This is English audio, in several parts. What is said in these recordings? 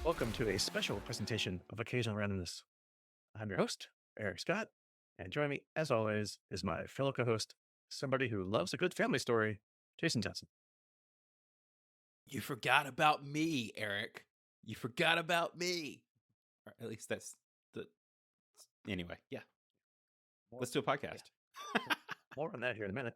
Welcome to a special presentation of Occasional Randomness. I'm your host, Eric Scott, and joining me, as always, is my fellow co-host, somebody who loves a good family story, Jason Johnson. You forgot about me, Eric. You forgot about me. Or at least that's the anyway. Yeah, More, let's do a yeah, podcast. more on that here in a minute.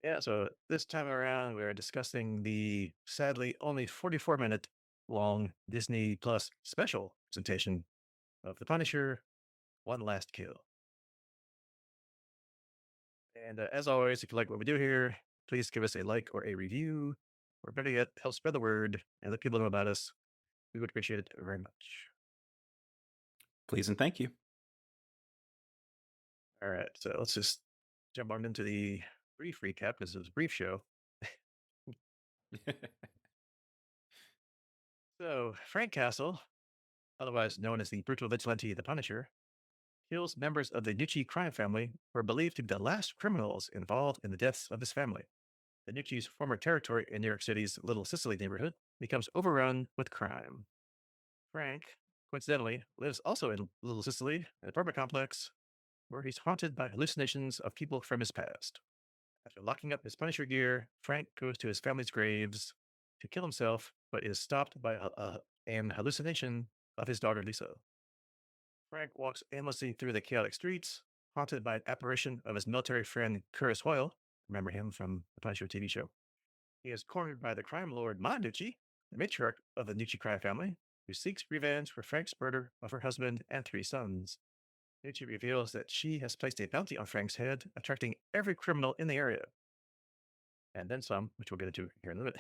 Yeah, so this time around, we're discussing the sadly only 44-minute long Disney Plus special presentation of The Punisher: One Last Kill. And as always, if you like what we do here, please give us a like or a review, or better yet, help spread the word and let people know about us. We would appreciate it very much. Please and thank you. All right, so let's just jump on into the brief recap because it was a brief show. So, Frank Castle, otherwise known as the brutal vigilante The Punisher, kills members of the Nucci crime family who are believed to be the last criminals involved in the deaths of his family. The Nucci's former territory in New York City's Little Sicily neighborhood becomes overrun with crime. Frank, coincidentally, lives also in Little Sicily, an apartment complex where he's haunted by hallucinations of people from his past. After locking up his Punisher gear, Frank goes to his family's graves to kill himself, but is stopped by an hallucination of his daughter Lisa. Frank walks aimlessly through the chaotic streets, haunted by an apparition of his military friend Curtis Hoyle. Remember him from the Punisher TV show. He is cornered by the crime lord Ma Nucci, the matriarch of the Nucci crime family, who seeks revenge for Frank's murder of her husband and three sons. Nucci reveals that she has placed a bounty on Frank's head, attracting every criminal in the area, and then some, which we'll get into here in a minute.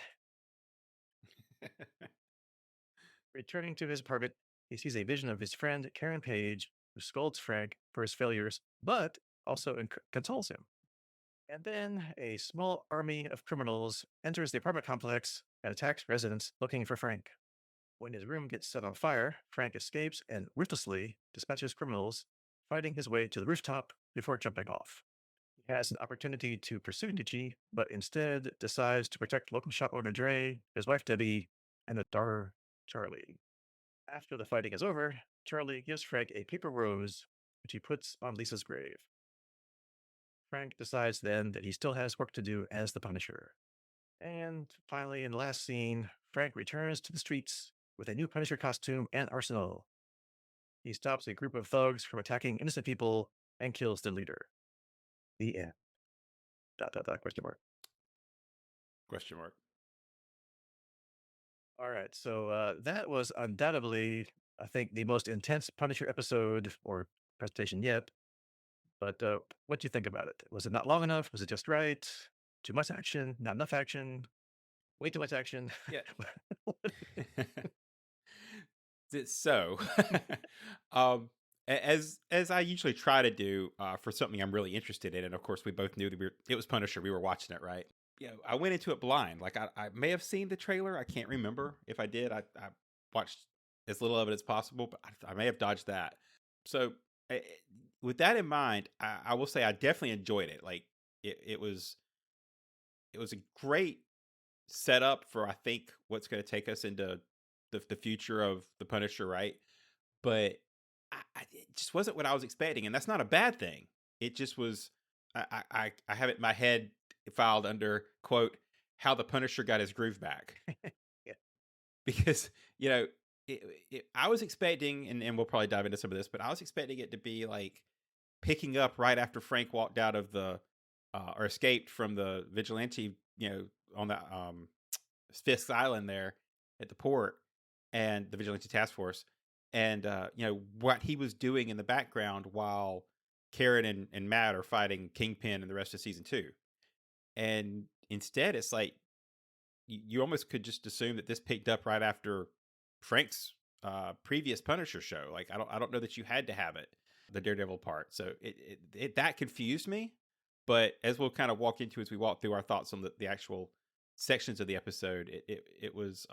Returning to his apartment, he sees a vision of his friend Karen Page, who scolds Frank for his failures, but also consoles him. And then a small army of criminals enters the apartment complex and attacks residents looking for Frank. When his room gets set on fire, Frank escapes and ruthlessly dispatches criminals, fighting his way to the rooftop before jumping off. He has an opportunity to pursue Nietzsche, but instead decides to protect local shop owner Dre, his wife Debbie, and the daughter Charlie. After the fighting is over, Charlie gives Frank a paper rose, which he puts on Lisa's grave. Frank decides then that he still has work to do as the Punisher. And finally, in the last scene, Frank returns to the streets with a new Punisher costume and arsenal. He stops a group of thugs from attacking innocent people and kills the leader. The end. Dot, dot, dot, question mark. Question mark. All right. So that was undoubtedly, I think, the most intense Punisher episode or presentation yet. But what do you think about it? Was it not long enough? Was it just right? Too much action? Not enough action? Way too much action? Yeah. So, um, as I usually try to do for something I'm really interested in, and of course we both knew that it was Punisher. We were watching it, right? Yeah, I went into it blind. Like I may have seen the trailer. I can't remember if I did. I watched as little of it as possible, but I may have dodged that. So, eh, with that in mind, I will say I definitely enjoyed it. Like it was a great setup for I think what's going to take us into the future of the Punisher, right? But it just wasn't what I was expecting, and that's not a bad thing. It just was. I have it in my head filed under quote how the Punisher got his groove back Yeah. because you know I was expecting, and we'll probably dive into some of this, but I was expecting it to be like picking up right after Frank walked out of the or escaped from the vigilante, on that Fisk Island there at the port and the vigilante task force, and what he was doing in the background while Karen and Matt are fighting Kingpin and the rest of season 2. And instead, it's like you almost could just assume that this picked up right after Frank's previous Punisher show. Like I don't know that you had to have it, the Daredevil part. So it that confused me. But as we'll kind of walk into as we walk through our thoughts on the actual sections of the episode, it was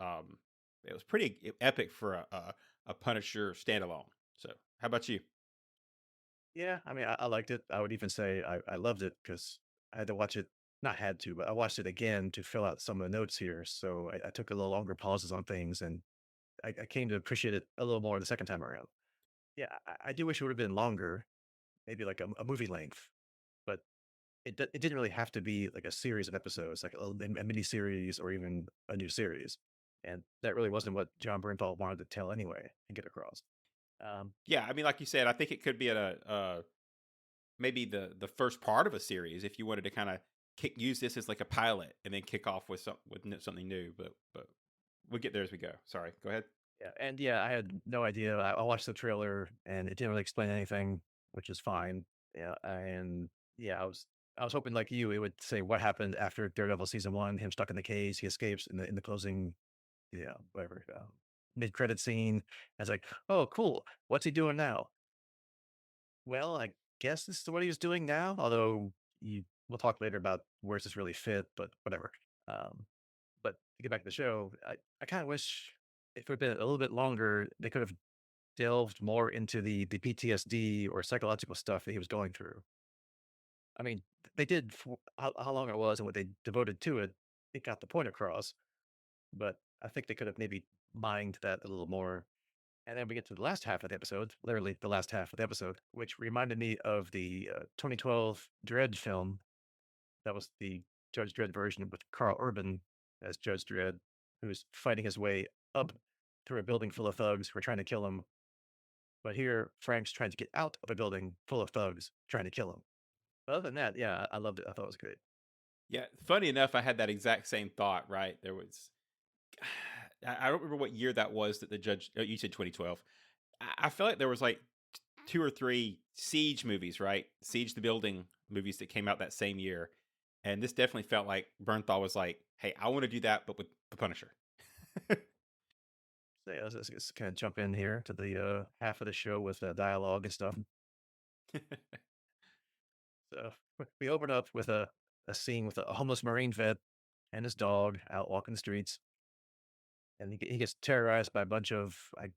pretty epic for a Punisher standalone. So how about you? Yeah. I mean, I liked it. I would even say I loved it because I had to watch it not had to, but I watched it again to fill out some of the notes here. So I took a little longer pauses on things, and I came to appreciate it a little more the second time around. Yeah, I do wish it would have been longer, maybe like a movie length, but it didn't really have to be like a series of episodes, like a mini series or even a new series. And that really wasn't what John Bernthal wanted to tell anyway and get across. Um, Yeah, I mean, like you said, I think it could be at a maybe the first part of a series if you wanted to kind of use this as like a pilot and then kick off with something new. But we'll get there as we go. Sorry, go ahead. yeah, and yeah, I had no idea. I watched the trailer and it didn't really explain anything, which is fine. Yeah, and yeah, I was hoping like you, it would say what happened after Daredevil season one, him stuck in the cage, he escapes in the closing, yeah, whatever, mid credit scene. I was like, oh, cool. What's he doing now? Well, I guess this is what he was doing now. Although we'll talk later about where's this really fit, but whatever. Um, but to get back to the show, I kind of wish if it had been a little bit longer, they could have delved more into the PTSD or psychological stuff that he was going through. I mean, they did for how long it was and what they devoted to it. It got the point across, but I think they could have maybe mined that a little more. And then we get to the last half of the episode, literally the last half of the episode, which reminded me of the 2012 Dread film. That was the Judge Dredd version with Carl Urban as Judge Dredd, who's fighting his way up through a building full of thugs who are trying to kill him. But here, Frank's trying to get out of a building full of thugs trying to kill him. But other than that, yeah, I loved it. I thought it was great. Yeah, funny enough, I had that exact same thought. Right, there was. I don't remember what year that was that the judge. Oh, you said 2012. I feel like there was like two or three Siege movies, right? Siege the Building movies that came out that same year, and this definitely felt like Bernthal was like, "Hey, I want to do that, but with the Punisher." So yeah, let's just kind of jump in here to the half of the show with dialogue and stuff. So we open up with a scene with a homeless Marine vet and his dog out walking the streets. And he gets terrorized by a bunch of, I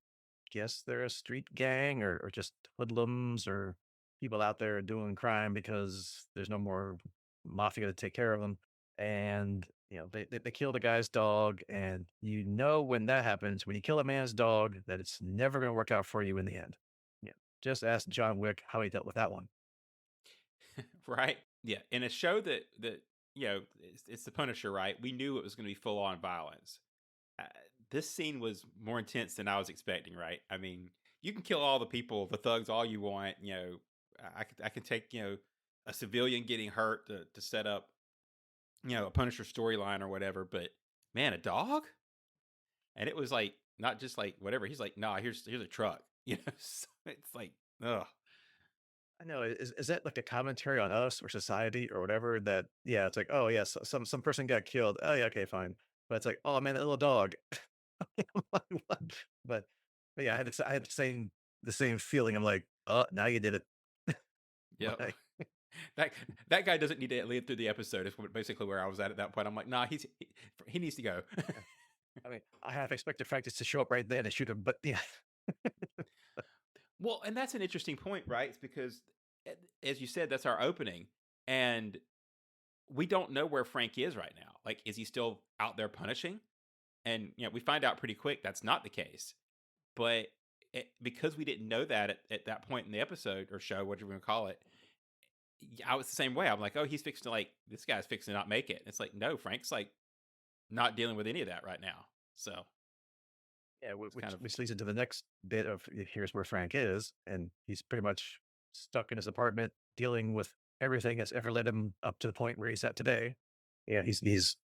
guess they're a street gang or just hoodlums or people out there doing crime because there's no more mafia to take care of them. And, they kill the guy's dog. And when that happens, when you kill a man's dog, that it's never going to work out for you in the end. Yeah. Just ask John Wick how he dealt with that one. Right? Yeah, in a show that it's the Punisher, right? We knew it was going to be full on violence. Uh, this scene was more intense than I was expecting. Right? I mean, you can kill all the people, the thugs, all you want. I can take a civilian getting hurt to set up a Punisher storyline or whatever. But man, a dog, and it was like not just like whatever. He's like, nah, here's a truck. So it's like, ugh. I know. Is that like a commentary on us or society or whatever? That yeah, it's like oh yes, some person got killed. Oh yeah, okay, fine. But it's like oh man, that little dog. What? But, but yeah, I had the same feeling. I'm like, oh, now you did it. Yeah. Like, That that guy doesn't need to lead through the episode. Is basically where I was at that point. I'm like, nah, he needs to go. yeah. I mean, I half expected Francis to show up right then and shoot him, but yeah, Well, and that's an interesting point, right? It's because, as you said, that's our opening, and we don't know where Frank is right now. Like, is he still out there punishing? And we find out pretty quick that's not the case. But because we didn't know that at that point in the episode or show, whatever you want to call it, I was the same way. I'm like, oh, he's fixing to like this guy's fixing to not make it. It's like, no, Frank's like not dealing with any of that right now. So yeah, it's kind which of which leads into the next bit of here's where Frank is, and he's pretty much stuck in his apartment dealing with everything that's ever led him up to the point where he's at today. Yeah, he's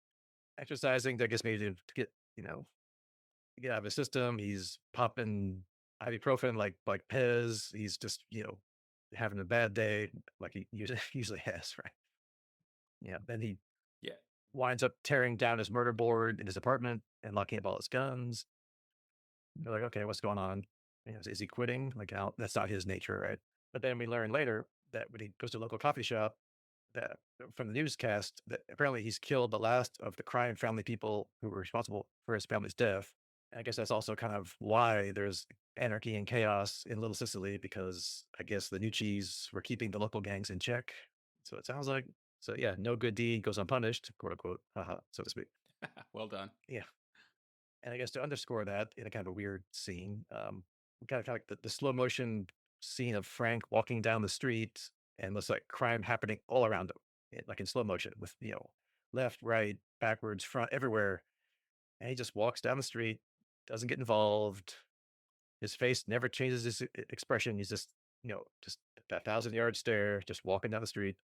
exercising, I guess maybe to get get out of his system. He's popping ibuprofen like Pez. He's just, having a bad day like he usually, usually has, right? Yeah. Then he yeah. winds up tearing down his murder board in his apartment and locking up all his guns. They're like, okay, what's going on? Is he quitting? Like, that's not his nature, right? But then we learn later that when he goes to a local coffee shop, that from the newscast, that apparently he's killed the last of the crime family people who were responsible for his family's death. And I guess that's also kind of why there's anarchy and chaos in Little Sicily because I guess the Nucci's were keeping the local gangs in check. So it sounds like. So yeah, no good deed goes unpunished, quote unquote, haha, so to speak. Well done. Yeah. And I guess to underscore that in a kind of a weird scene, kind of like the slow motion scene of Frank walking down the street and looks like crime happening all around him, like in slow motion with, left, right, backwards, front, everywhere. And he just walks down the street, doesn't get involved. His face never changes his expression. He's just, just that 1,000 yard stare, just walking down the street,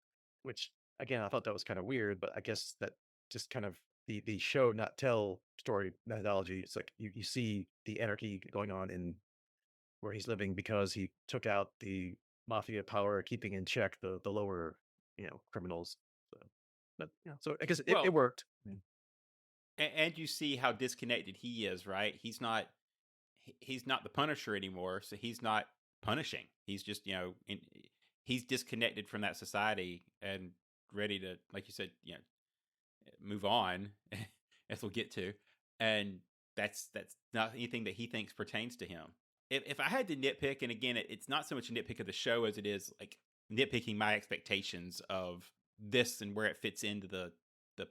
which again, I thought that was kind of weird, but I guess that just kind of the show not tell story methodology. It's like you see the anarchy going on in where he's living because he took out the mafia power, keeping in check the lower, criminals. So, but so I guess it Well, worked. Mm. and you see how disconnected he is, right? He's not the Punisher anymore, so he's not punishing. He's just, he's disconnected from that society and ready to, like you said, move on, as we'll get to. And that's not anything that he thinks pertains to him. If I had to nitpick, and again, it's not so much a nitpick of the show as it is like nitpicking my expectations of this and where it fits into the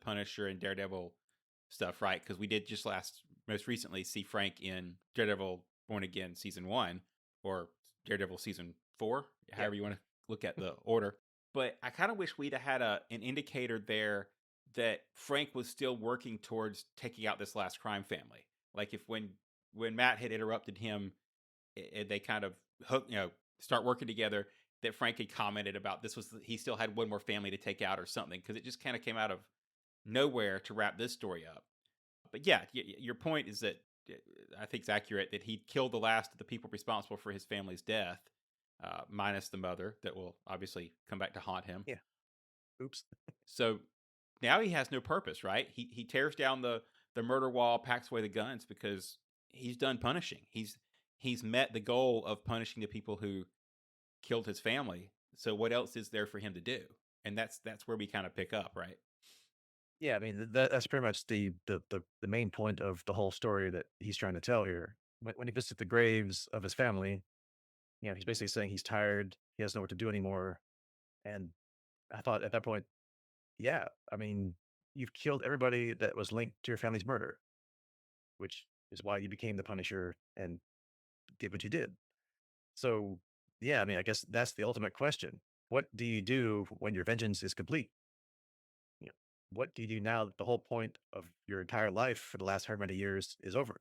Punisher and Daredevil stuff, right? Because we did just most recently see Frank in Daredevil Born Again season 1, or Daredevil season 4, Yeah, however you want to look at the order. But I kind of wish we'd have had an indicator there that Frank was still working towards taking out this last crime family. Like if when Matt had interrupted him, they kind of start working together, that Frank had commented about he still had one more family to take out or something, because it just kind of came out of nowhere to wrap this story up. But yeah, your point is that I think it's accurate that he killed the last of the people responsible for his family's death, minus the mother that will obviously come back to haunt him. yeah. Oops. So now he has no purpose, right? He tears down the murder wall, packs away the guns because he's done punishing. He's met the goal of punishing the people who killed his family. So what else is there for him to do? And that's where we kind of pick up, right? Yeah, I mean that's pretty much the main point of the whole story that he's trying to tell here. When he visits the graves of his family, he's basically saying he's tired, he doesn't know what to do anymore. And I thought at that point, yeah, I mean, you've killed everybody that was linked to your family's murder, which is why you became the Punisher and did what you did. So, yeah, I mean, I guess that's the ultimate question. What do you do when your vengeance is complete? You know, what do you do now that the whole point of your entire life for the last however many years is over?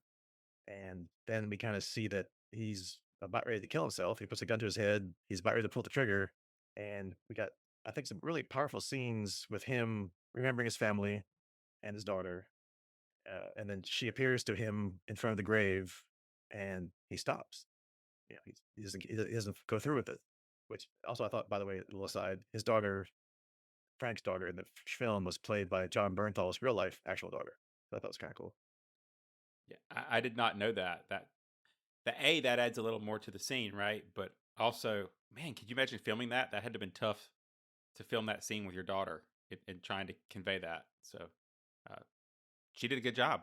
And then we kind of see that he's about ready to kill himself. He puts a gun to his head. He's about ready to pull the trigger. And we got, I think, some really powerful scenes with him remembering his family and his daughter. And then she appears to him in front of the grave and he stops. He doesn't go through with it. Which also I thought, by the way, a little aside, his daughter, Frank's daughter in the film was played by John Bernthal's real life actual daughter. So I thought it was kind of cool. Yeah, I did not know that. That adds a little more to the scene, right? But also, man, could you imagine filming that? That had to have been tough to film that scene with your daughter and trying to convey that. So uh, she did a good job.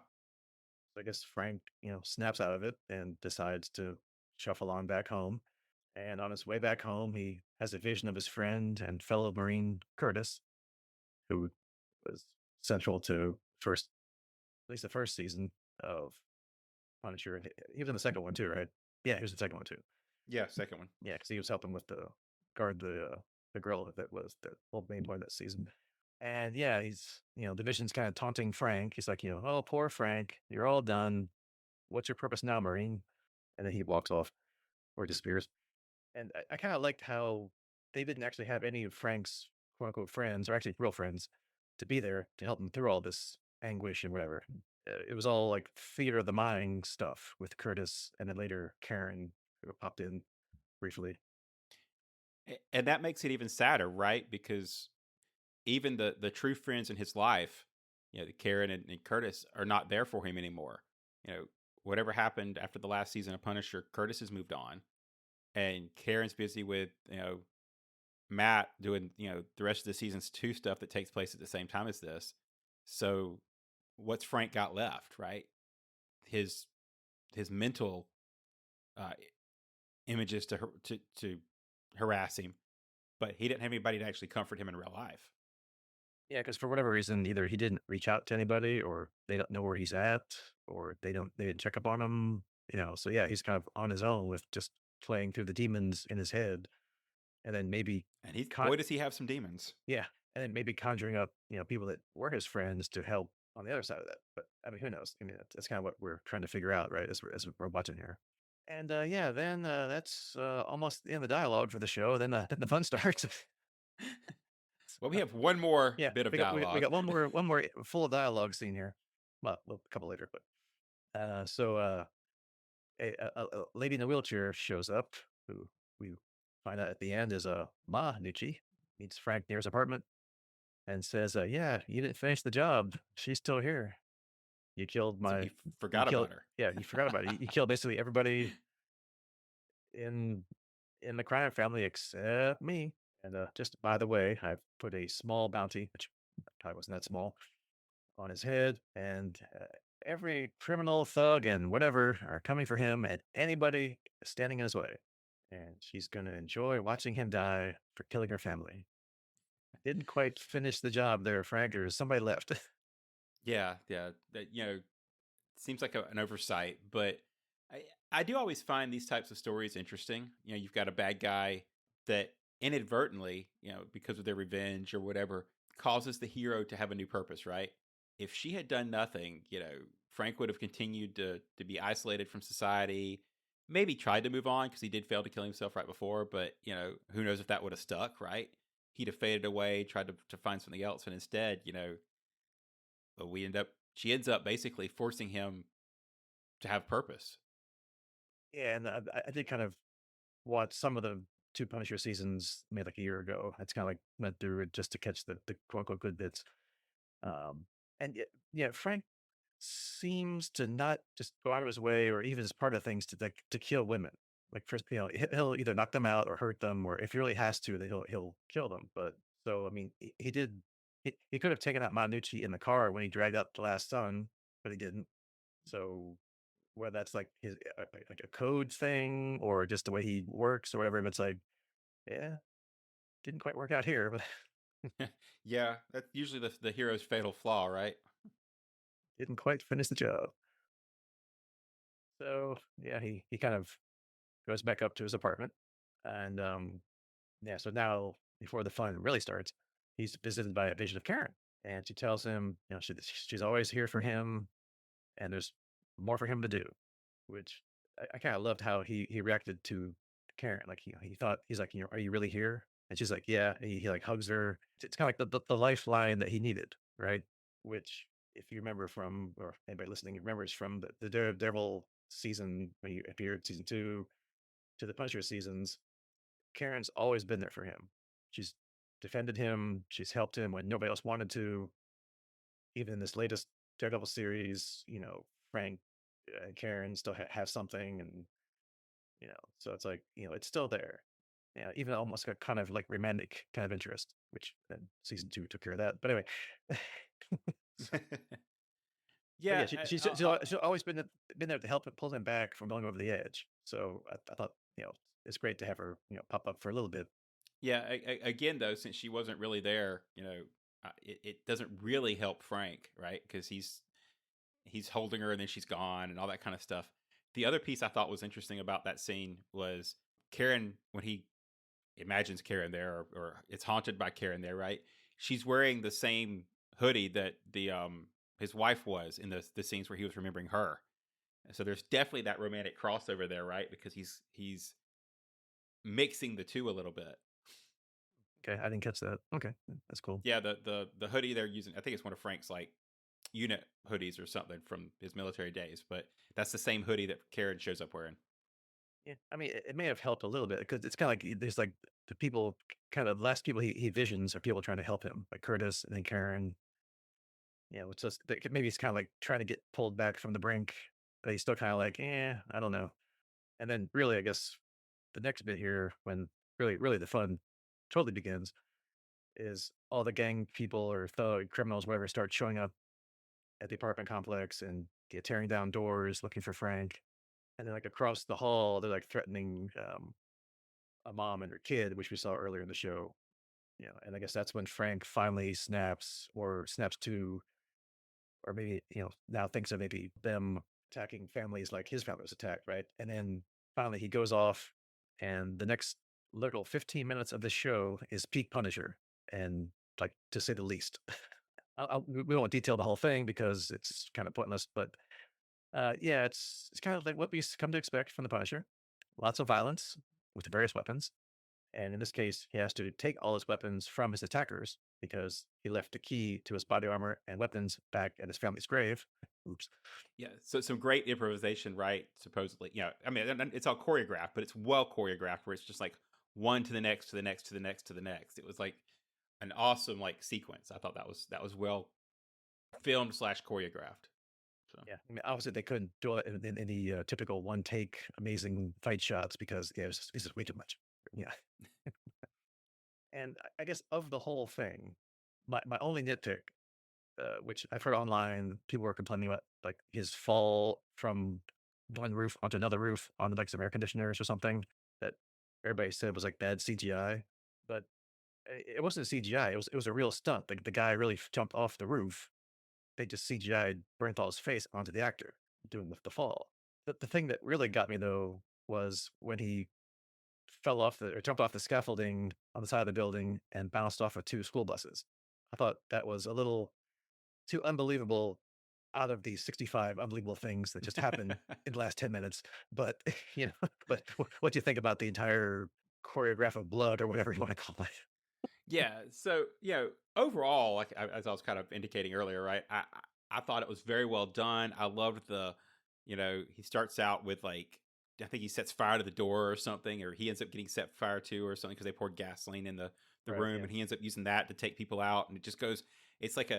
So I guess Frank, snaps out of it and decides to shuffle on back home. And on his way back home, he has a vision of his friend and fellow Marine Curtis, who was central to at least the first season of Punisher. And he was in the second one too, right? Yeah, he was in the second one too. Yeah, second one. Yeah, because he was helping with the girl that was the whole main point of that season. And yeah, he's the Vision's kind of taunting Frank. He's like, oh, poor Frank, you're all done. What's your purpose now, Marine? And then he walks off or disappears. And I kind of liked how they didn't actually have any of Frank's quote unquote friends, or actually real friends, to be there to help him through all this anguish and whatever. It was all like theater of the mind stuff with Curtis and then later Karen, who popped in briefly. And that makes it even sadder, right? Because even the true friends in his life, the Karen and Curtis, are not there for him anymore. You know, whatever happened after the last season of Punisher, Curtis has moved on, and Karen's busy with Matt doing the rest of the season's 2 stuff that takes place at the same time as this. So what's Frank got left, right? His his mental uh, images to harass him, but he didn't have anybody to actually comfort him in real life. Yeah, because for whatever reason, either he didn't reach out to anybody, or they don't know where he's at, or they didn't check up on him. So yeah, he's kind of on his own with just playing through the demons in his head, and then maybe And he's con boy does he have some demons. yeah, and then maybe conjuring up people that were his friends to help on the other side of that. But I mean, who knows? I mean, that's kind of what we're trying to figure out, right? As we're watching here. And yeah, then that's almost the end of the dialogue for the show. Then the fun starts. Well, we have one more Yeah, bit of we dialogue. got one more full dialogue scene here. Well, a couple later, but a lady in a wheelchair shows up, who we find out at the end is Ma Nucci, meets Frank near his apartment and says, "Yeah, you didn't finish the job. She's still here. You killed So he my, you forgot killed, about her. yeah, you forgot about it. You killed basically everybody in in the crime family except me. And just by the way, I've put a small bounty, which probably wasn't that small, on his head, and every criminal, thug, and whatever are coming for him, and anybody standing in his way. And she's going to enjoy watching him die for killing her family. Didn't quite finish the job there, Frank, or somebody left." Yeah, yeah. That seems like an oversight, but I do always find these types of stories interesting. You've got a bad guy that inadvertently, because of their revenge or whatever, causes the hero to have a new purpose, right? If she had done nothing, Frank would have continued to be isolated from society. Maybe tried to move on because he did fail to kill himself right before, but who knows if that would have stuck, right? He'd have faded away, tried to find something else, and instead, but she ends up basically forcing him to have purpose. Yeah, and I did kind of watch some of the two Punisher seasons made like a year ago. It's kind of like went through it just to catch the quote unquote good bits. Um, and yeah, Frank seems to not just go out of his way or even as part of things to to kill women. Like first, he'll either knock them out or hurt them, or if he really has to, then he'll kill them. But so I mean, he did. He could have taken out Manucci in the car when he dragged out the last son, but he didn't. So whether that's like his like a code thing or just the way he works or whatever, but it's like, yeah, didn't quite work out here, but Yeah, that's usually the hero's fatal flaw, right? didn't quite finish the job. So yeah, he kind of goes back up to his apartment, and yeah, so now before the fun really starts, he's visited by a vision of Karen, and she tells him, she's always here for him, and there's more for him to do. Which I kind of loved how he reacted to Karen. Like he thought he's like, "Are you really here?" And she's like, "Yeah." And he like hugs her. It's kind of like the lifeline that he needed, right? Which, if you remember from, or anybody listening remembers from the Daredevil season when he appeared, season two, to the Punisher seasons, Karen's always been there for him. She's defended him. She's helped him when nobody else wanted to. Even in this latest Daredevil series, Frank and Karen still have something, and so it's like, it's still there. Yeah, even almost a kind of like romantic kind of interest, which then season two took care of that. But anyway, so, but yeah, Yeah, she's always been there to help pull him back from going over the edge. So I thought, it's great to have her, pop up for a little bit. yeah. Again, though, since she wasn't really there, it doesn't really help Frank, right? Because he's holding her and then she's gone and all that kind of stuff. The other piece I thought was interesting about that scene was Karen when he imagines Karen there, or it's haunted by Karen there, right? She's wearing the same hoodie that the his wife was in the scenes where he was remembering her. So there's definitely that romantic crossover there, right? Because he's mixing the two a little bit. Okay, I didn't catch that. Okay, that's cool. Yeah, the hoodie they're using, I think it's one of Frank's like unit hoodies or something from his military days, but that's the same hoodie that Karen shows up wearing. Yeah, I mean, it may have helped a little bit because it's kind of like there's like the people, kind of last people he visions are people trying to help him, like Curtis and then Karen. It's just maybe he's kind of like trying to get pulled back from the brink, but he's still kind of like, I don't know. And then really, I guess the next bit here, when really the fun totally begins, is all the gang people or thug criminals, whatever, start showing up at the apartment complex and get tearing down doors looking for Frank. And then like across the hall, they're like threatening a mom and her kid, which we saw earlier in the show. And I guess that's when Frank finally snaps or snaps to, or maybe, now thinks of maybe them attacking families like his family was attacked, right? And then finally he goes off, and the next little 15 minutes of the show is peak Punisher, and like to say the least. We won't detail the whole thing because it's kind of pointless, but yeah, it's kind of like what we come to expect from the Punisher. Lots of violence with the various weapons, and in this case, he has to take all his weapons from his attackers because he left the key to his body armor and weapons back at his family's grave. Oops. Yeah, so some great improvisation, right? Supposedly, I mean, it's all choreographed, but it's well choreographed, where it's just like one to the next, to the next, to the next, to the next. It was like an awesome like sequence. I thought that was well filmed slash choreographed. So Yeah, I mean, obviously they couldn't do it in the typical one take amazing fight shots because yeah, it's just way too much. Yeah, and I guess of the whole thing, my only nitpick, which I've heard online, people were complaining about like his fall from one roof onto another roof on like some air conditioners or something that everybody said was like bad CGI, but it wasn't CGI. It was a real stunt. The guy really jumped off the roof. They just CGI'd Bernthal's face onto the actor doing the fall. The thing that really got me though was when he fell off the or jumped off the scaffolding on the side of the building and bounced off of two school buses. I thought that was a little too unbelievable out of these 65 unbelievable things that just happened in the last 10 minutes. But, but what do you think about the entire choreograph of blood or whatever you want to call it? yeah, so overall, like as I was kind of indicating earlier, right? I thought it was very well done. I loved he starts out with like I think he sets fire to the door or something, or he ends up getting set fire to or something because they poured gasoline in the Right. room, Yeah. and he ends up using that to take people out, and it just goes. It's like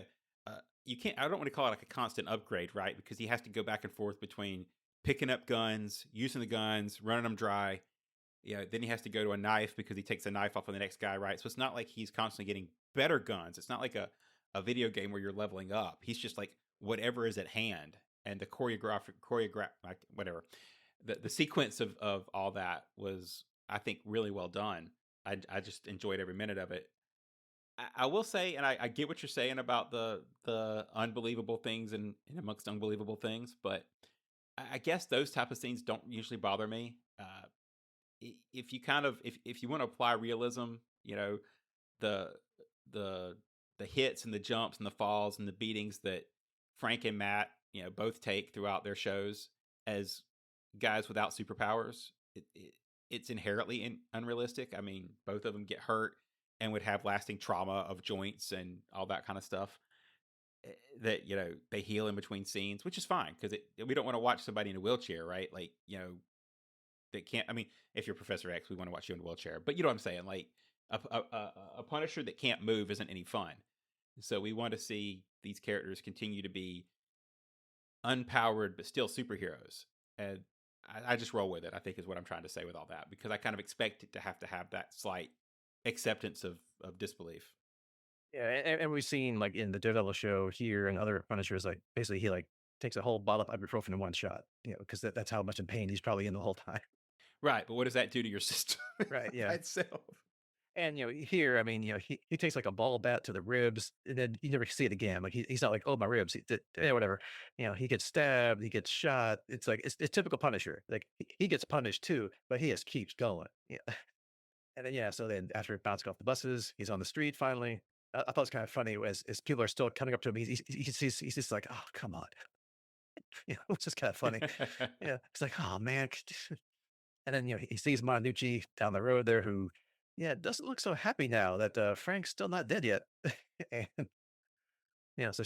you can't. I don't want to call it like a constant upgrade, right? Because he has to go back and forth between picking up guns, using the guns, running them dry, then he has to go to a knife because he takes a knife off of the next guy, right? So it's not like he's constantly getting better guns. It's not like a video game where you're leveling up. He's just like whatever is at hand. And the choreograph like whatever. The sequence of all that was I think really well done. I just enjoyed every minute of it. I will say, and I get what you're saying about the unbelievable things and amongst unbelievable things, but I guess those type of scenes don't usually bother me. If you kind of if you want to apply realism, the the the hits and the jumps and the falls and the beatings that Frank and Matt, both take throughout their shows as guys without superpowers, it's inherently unrealistic. I mean, both of them get hurt and would have lasting trauma of joints and all that kind of stuff. That they heal in between scenes, which is fine because we don't want to watch somebody in a wheelchair, right? Like that can't. I mean, if you're Professor X, we want to watch you in a wheelchair. But you know what I'm saying? Like a Punisher that can't move isn't any fun. So we want to see these characters continue to be unpowered but still superheroes. And I just roll with it. I think is what I'm trying to say with all that because I kind of expect it to have that slight acceptance of disbelief. Yeah. And we've seen like in the Daredevil show here and other Punishers, like basically he like takes a whole bottle of ibuprofen in one shot, because that's how much in pain he's probably in the whole time. Right, but what does that do to your system Right. by Yeah. itself? And here, I mean, he takes like a ball bat to the ribs, and then you never see it again. Like he's not like, oh, my ribs, whatever. He gets stabbed, he gets shot. It's like it's typical Punisher. Like he gets punished too, but he just keeps going. Yeah, and then so then after bouncing off the buses, he's on the street finally. I thought it was kind of funny as people are still coming up to him. He's just like, oh, come on, which is kind of funny. Yeah, it's like, oh man, and then, he sees Monucci down the road there who, yeah, doesn't look so happy now that Frank's still not dead yet. And, so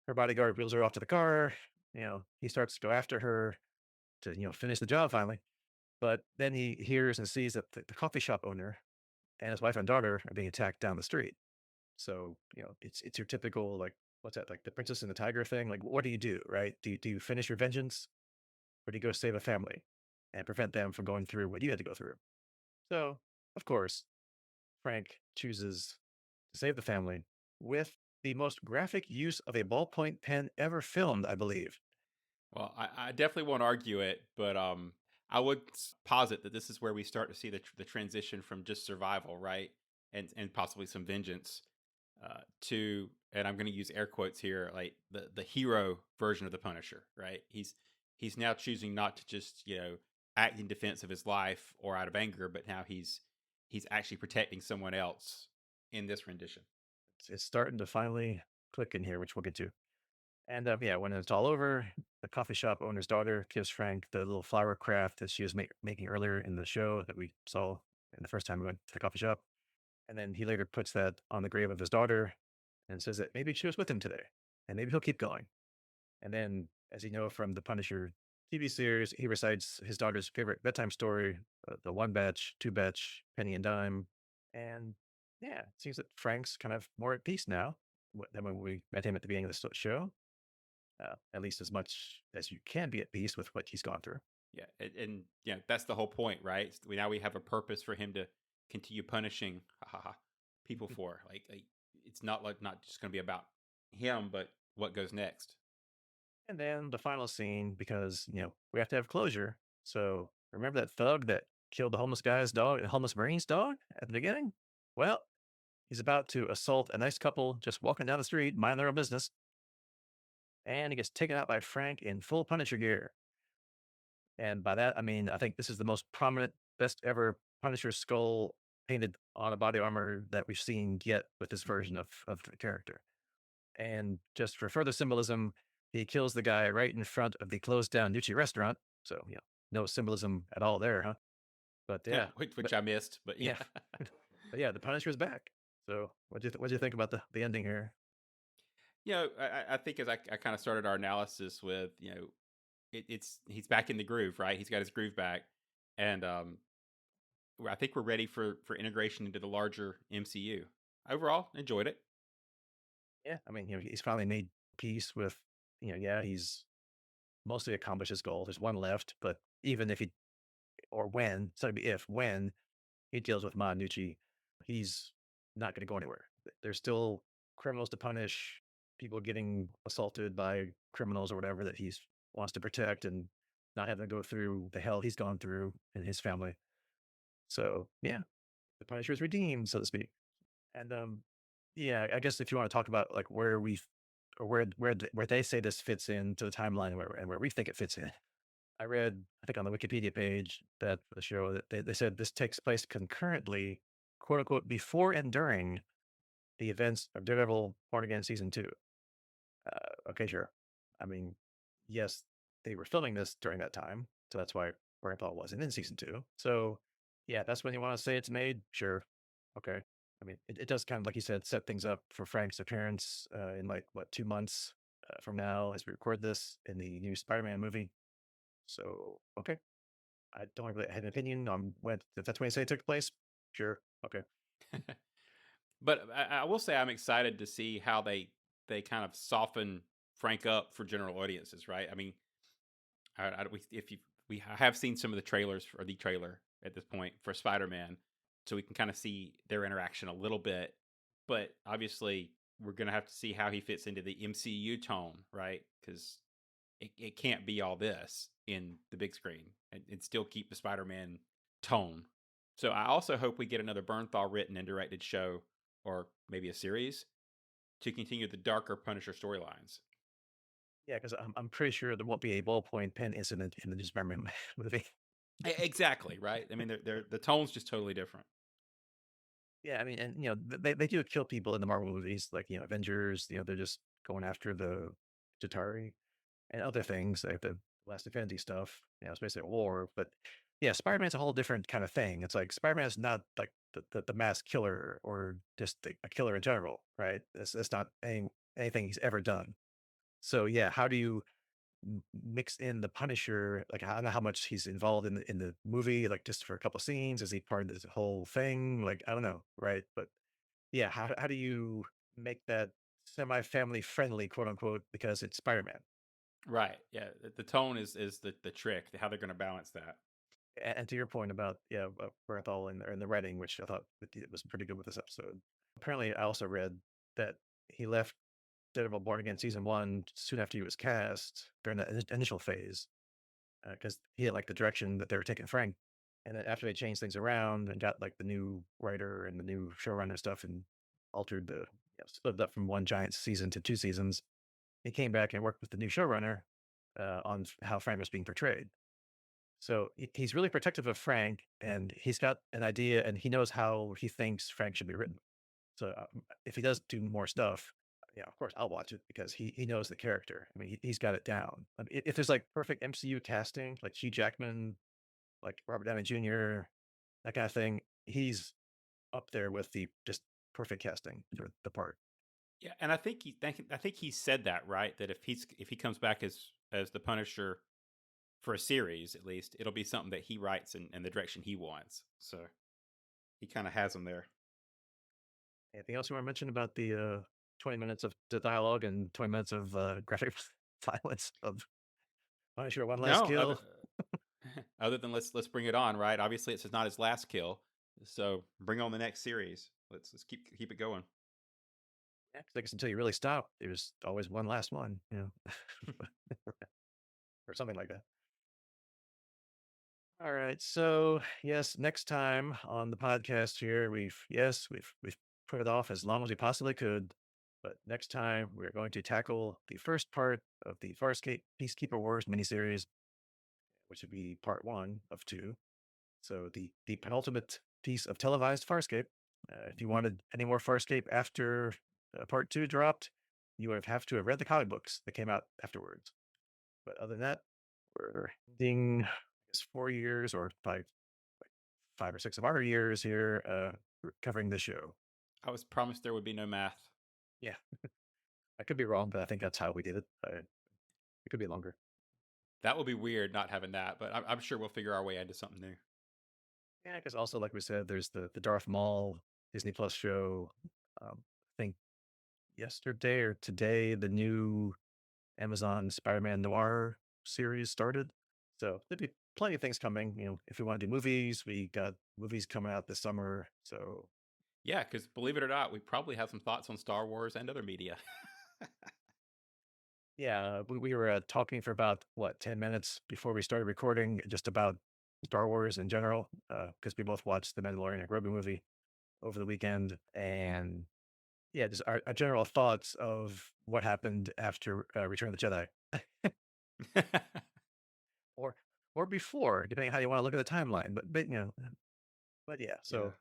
her bodyguard wheels her off to the car. He starts to go after her to, finish the job finally. But then he hears and sees that the coffee shop owner and his wife and daughter are being attacked down the street. So, it's your typical, like, what's that, like the princess and the tiger thing? Like, what do you do, right? Do you finish your vengeance or do you go save a family and prevent them from going through what you had to go through? So, of course, Frank chooses to save the family with the most graphic use of a ballpoint pen ever filmed, I believe. Well, I definitely won't argue it, but I would posit that this is where we start to see the transition from just survival, right? and possibly some vengeance to, and I'm going to use air quotes here, like the hero version of the Punisher, right? He's now choosing not to just act in defense of his life or out of anger, but now he's actually protecting someone else in this rendition. It's starting to finally click in here, which we'll get to. And yeah, when it's all over, the coffee shop owner's daughter gives Frank the little flower craft that she was making earlier in the show that we saw in the first time we went to the coffee shop. And then he later puts that on the grave of his daughter and says that maybe she was with him today and maybe he'll keep going. And then, as you know from the Punisher TV series, he recites his daughter's favorite bedtime story, the one batch, two batch, penny and dime. And yeah, it seems that Frank's kind of more at peace now than when we met him at the beginning of the show, at least as much as you can be at peace with what he's gone through. Yeah, and yeah, that's the whole point, right? Now we have a purpose for him to continue punishing people for. Like it's not like not just going to be about him, but what goes next. And then the final scene, because, we have to have closure. So remember that thug that killed the homeless guy's dog, the homeless Marine's dog at the beginning? Well, he's about to assault a nice couple just walking down the street, mind their own business, and he gets taken out by Frank in full Punisher gear. And by that, I mean, I think this is the most prominent, best ever Punisher skull painted on a body armor that we've seen yet with this version of the character. And just for further symbolism, he kills the guy right in front of the closed down Nucci restaurant. So, no symbolism at all there, huh? But yeah, which but I missed, but yeah. yeah, but yeah, the Punisher's back. So, what'd you think about the ending here? I think as I kind of started our analysis with, it's he's back in the groove, right? He's got his groove back, and I think we're ready for integration into the larger MCU. Overall, enjoyed it. Yeah, I mean, he's finally made peace with, yeah, he's mostly accomplished his goal. There's one left, but even if he or when, so it'd be if when he deals with Nucci, he's not going to go anywhere. There's still criminals to punish, people getting assaulted by criminals or whatever that he wants to protect and not having to go through the hell he's gone through and his family. So yeah, the Punisher is redeemed, so to speak. And yeah, I guess if you want to talk about like where we or where they say this fits into the timeline and where we think it fits in. I read, I think on the Wikipedia page that the show that they said this takes place concurrently, quote unquote, before and during the events of Daredevil Born Again season two. Okay, sure. I mean, yes, they were filming this during that time, so that's why Bernthal wasn't in season two. So yeah, that's when you want to say it's made. Sure, okay. I mean, it does kind of like you said, set things up for Frank's appearance in like what 2 months from now as we record this in the new Spider-Man movie. So okay, I don't really have an opinion on when if that's when you say it took place. Sure. Okay. But I will say I'm excited to see how they kind of soften Frank up for general audiences, right? I mean, if you we have seen some of the trailers or the trailer at this point for Spider-Man, so we can kind of see their interaction a little bit. But obviously, we're gonna have to see how he fits into the MCU tone, right? Because it can't be all this in the big screen and still keep the Spider-Man tone. So I also hope we get another Bernthal written and directed show or maybe a series to continue the darker Punisher storylines. Yeah, because I'm pretty sure there won't be a ballpoint pen incident in the new Spider-Man movie. Exactly, right? I mean, they're the tone's just totally different. Yeah, I mean, and they do kill people in the Marvel movies, like Avengers. They're just going after the Chitauri and other things like the Last Infinity stuff. It's basically a war. But yeah, Spider-Man's a whole different kind of thing. It's like Spider-Man's not like the mass killer or just a killer in general, right? That's not anything he's ever done. So yeah, how do you mix in the Punisher? Like I don't know how much he's involved in the movie, like just for a couple scenes. Is he part of this whole thing? Like I don't know, right? But yeah, how do you make that semi-family friendly, quote unquote, because it's Spider-Man? Right. Yeah. The tone is the trick, how they're going to balance that. And to your point about Bernthal and the writing, which I thought it was pretty good with this episode. Apparently, I also read that he left Daredevil Born Again season one soon after he was cast during the initial phase because he didn't like the direction that they were taking Frank. And then after they changed things around and got like the new writer and the new showrunner stuff and altered split it up from one giant season to two seasons, he came back and worked with the new showrunner on how Frank was being portrayed. So he's really protective of Frank, and he's got an idea, and he knows how he thinks Frank should be written. So if he does do more stuff, yeah, of course I'll watch it because he knows the character. I mean, he's got it down. I mean, if there's like perfect MCU casting, like Hugh Jackman, like Robert Downey Jr., that kind of thing, he's up there with the just perfect casting for the part. Yeah, and I think he said that, right, that if he comes back as the Punisher for a series, at least it'll be something that he writes in the direction he wants. So he kind of has him there. Anything else you want to mention about the 20 minutes of the dialogue and 20 minutes of graphic violence of Punisher One Last No, Kill? other than let's bring it on, right? Obviously, it's not his last kill, so bring on the next series. Let's keep it going. Yeah, 'cause I guess until you really stop, there's always one last one, or something like that. All right. So yes, next time on the podcast here, we've put it off as long as we possibly could. But next time we're going to tackle the first part of the Farscape Peacekeeper Wars miniseries, which would be part one of two. So the penultimate piece of televised Farscape. If you wanted any more Farscape after part two dropped, you would have to have read the comic books that came out afterwards. But other than that, we're ending, I guess, 4 years or like 5 or 6 of our years here covering the show. I was promised there would be no math. Yeah, I could be wrong, but I think that's how we did it. It could be longer. That would be weird not having that, but I'm sure we'll figure our way into something new. Yeah, because also, like we said, there's the Darth Maul Disney Plus show. I think yesterday or today, the new Amazon Spider-Man Noir series started. So there'd be plenty of things coming. If we want to do movies, we got movies coming out this summer. So Yeah, because believe it or not, we probably have some thoughts on Star Wars and other media. yeah, we were talking for about what 10 minutes before we started recording, just about Star Wars in general, because we both watched the Mandalorian and Grogu movie over the weekend, and yeah, just our general thoughts of what happened after Return of the Jedi, or or before, depending on how you want to look at the timeline. But yeah, Yeah, so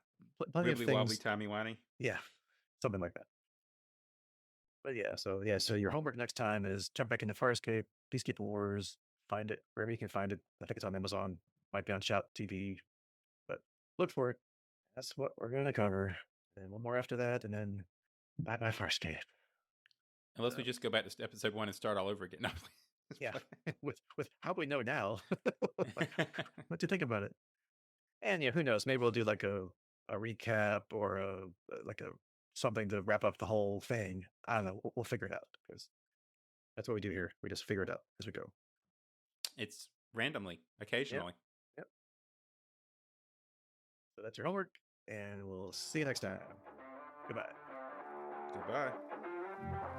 plenty of wibbly wobbly, things. timey wimey. Yeah, something like that. But so your homework next time is jump back into Farscape, Peacekeeper Wars, find it wherever you can find it. I think it's on Amazon, might be on Shout TV, but look for it. That's what we're gonna cover. And one more after that, and then bye bye Farscape. Unless we So just go back to episode one and start all over again. No, yeah, with how we know now, what do you think about it? And yeah, who knows? Maybe we'll do like a recap or like a something to wrap up the whole thing. I don't know. We'll figure it out because that's what we do here. We just figure it out as we go. it's randomly, Yep. occasionally. Yep. So that's your homework, and we'll see you next time. Goodbye. Goodbye.